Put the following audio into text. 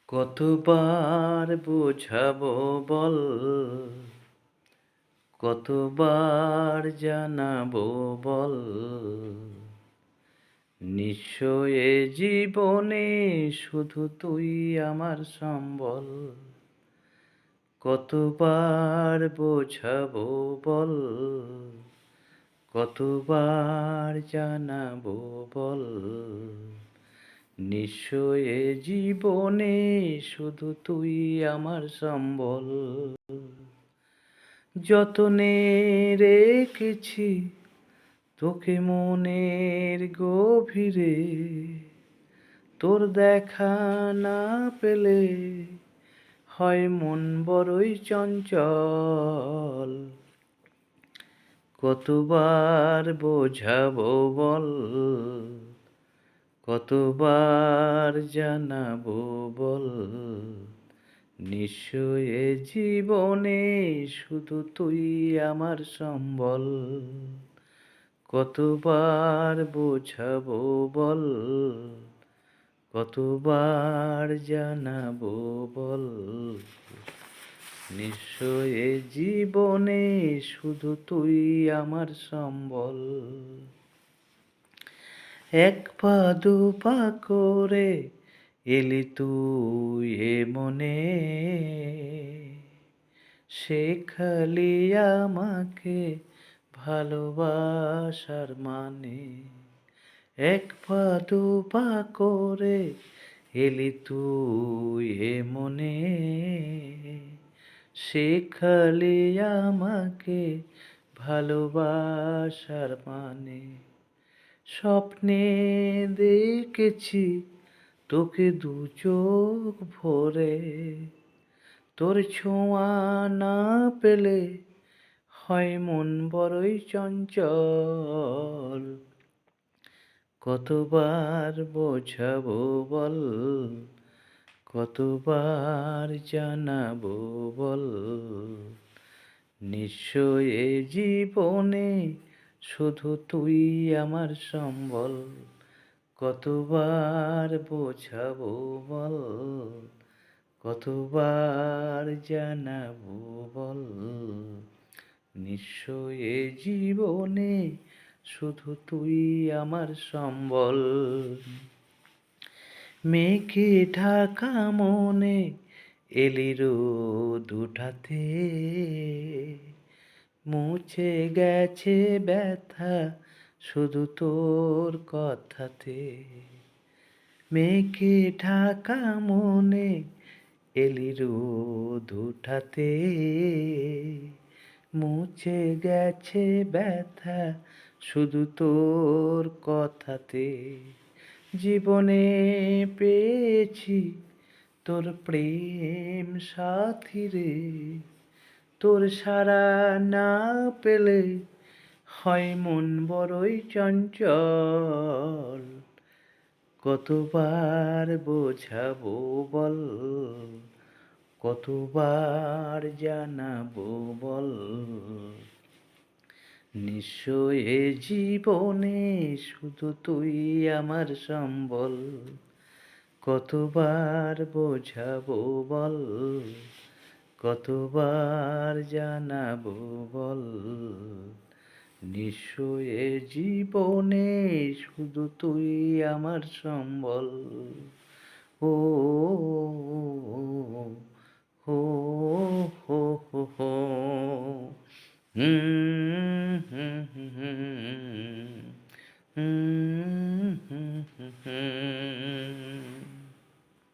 কতবার বোঝাবো বল, কতবার জানাবো বল, নিঃস্ব এ জীবনে শুধু তুই আমার সম্বল। কতবার বোঝাবো বল, কতবার জানাবো বল, নিঃস্ব এ জীবনে শুধু তুই আমার সম্বল। যতনে রেখেছি তোকে মনের গভীরে, তোর দেখা না পেলে হয় মন বড়ই চঞ্চল। কতবার বোঝাবো বল, কতবার জানাবো বল, নিঃস্ব এ জীবনে শুধু তুই আমার সম্বল। কতবার বোঝাবো বল, কতবার জানাবো বল, নিঃস্ব এ জীবনে শুধু তুই আমার সম্বল। এক পা দু পা করে এলি তুই এ মনে, শেখালি আমাকে ভালোবাসার মানে। এক পা দু পা করে এলি তুই এ মনে, শেখালি আমাকে ভালোবাসার মানে। স্বপ্নে দেখেছি তোকে দু চোখ ভরে, তোর ছোঁয়া না পেলে হয় মন বড়ই চঞ্চল। কতবার বোঝাবো বল, কতবার জানাবো বল, নিঃস্ব এ জীবনে শুধু তুই আমার সম্বল। কতবার বোঝাবো বল, কতবার জানাবো বল, নিঃস্ব এ জীবনে শুধু তুই আমার সম্বল। মেঘে ঢাকা মনে এলি রোদ উঠাতে, মুছে গেছে ব্যথা শুধু তোর কথাতে। মেঘে ঢাকা মনে এলি রোদ উঠাতে, মুছে গেছে ব্যথা শুধু তোর কথাতে। জীবনে পেয়েছি তোর প্রেম সাথী রে, তোর সাড়া না পেলে হয় মন বড়ই চঞ্চল। কতবার বোঝাবো বল, কতবার জানাবো বল, নিঃস্ব এ জীবনে শুধু তুই আমার সম্বল। কতবার বোঝাবো বল, কতবার জানাবো বল, নিঃস্ব এ জীবনে শুধু তুই আমার সম্বল। ও ও